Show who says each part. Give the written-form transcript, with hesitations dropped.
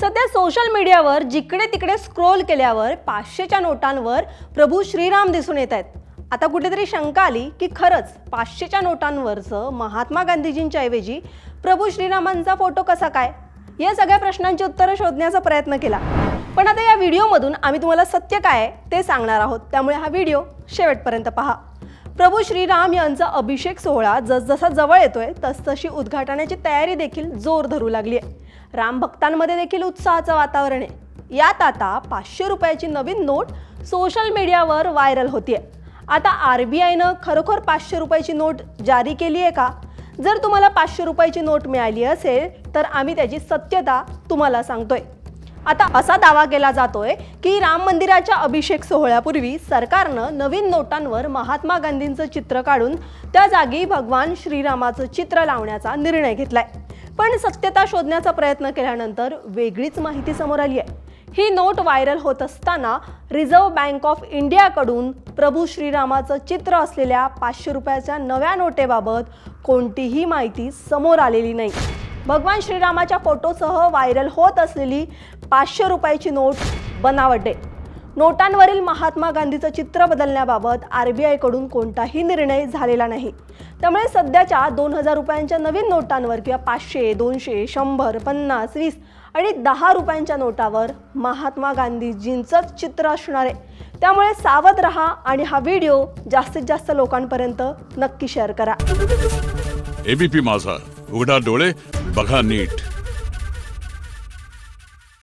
Speaker 1: सध्या सोशल मीडियावर जिकडे तिकडे स्क्रोल केल्यावर 500च्या नोटांवर प्रभू श्रीराम दिसून येत आहेत। आता कुठेतरी शंका आली की खरंच 500च्या नोटांवरचं महात्मा गांधीजींच्या ऐवजी प्रभू श्रीरामांचा फोटो कसा काय? या सगळ्या प्रश्नांची उत्तरं शोधण्याचा प्रयत्न केला, पण आता या व्हिडिओमधून आम्ही तुम्हाला सत्य काय आहे ते सांगणार आहोत, त्यामुळे हा व्हिडिओ शेवटपर्यंत पहा। प्रभू श्रीराम यांचा अभिषेक सोहळा जसजसा जवळ येतोय तसतशी उद्घाटनाची तयारी देखील जोर धरू लागली आहे। राम भक्तांमध्ये देखील उत्साहाचं वातावरण आहे। यात आता 500 रुपयाची नवीन नोट सोशल मीडियावर व्हायरल होतीये। आता आरबीआयनं खरोखर 500 रुपयाची नोट जारी केली आहे का? जर तुम्हाला 500 रुपयाची नोट मिळाली असेल तर आम्ही त्याची सत्यता तुम्हाला सांगतोय। आता असा दावा केला जातोय की राम मंदिराच्या अभिषेक सोहळ्यापूर्वी सरकारनं नवीन नोटांवर महात्मा गांधींचं चित्र काढून त्या जागी भगवान श्रीरामाचं चित्र लावण्याचा निर्णय घेतलाय। पण सत्यता शोधण्याचा प्रयत्न केल्यानंतर वेगळीच माहिती समोर आली आहे। ही नोट व्हायरल होत असताना रिझर्व्ह बँक ऑफ इंडियाकडून प्रभू श्रीरामाचं चित्र असलेल्या 500 रुपयाच्या नव्या नोटेबाबत कोणतीही माहिती समोर आलेली नाही। भगवान श्रीरामाच्या फोटोसह व्हायरल होत असलेली 500 रुपयाची नोट बनावट आहे। नोटांवरील महात्मा गांधीचं चित्र बदलण्याबाबत आरबीआयकडून कोणताही निर्णय झालेला नाही। त्यामुळे सध्याच्या 2000 रुपयांच्या नवीन नोटांवर किंवा 500, 200, 100, 50, 20 आणि 10 रुपयांच्या नोटावर महात्मा गांधीजींचंच चित्र असणार आहे। त्यामुळे सावध रहा आणि हा व्हिडिओ जास्तीत जास्त लोकांपर्यंत नक्की शेअर करा।
Speaker 2: एबीपी माझा, उघडा डोळे बघा नीट।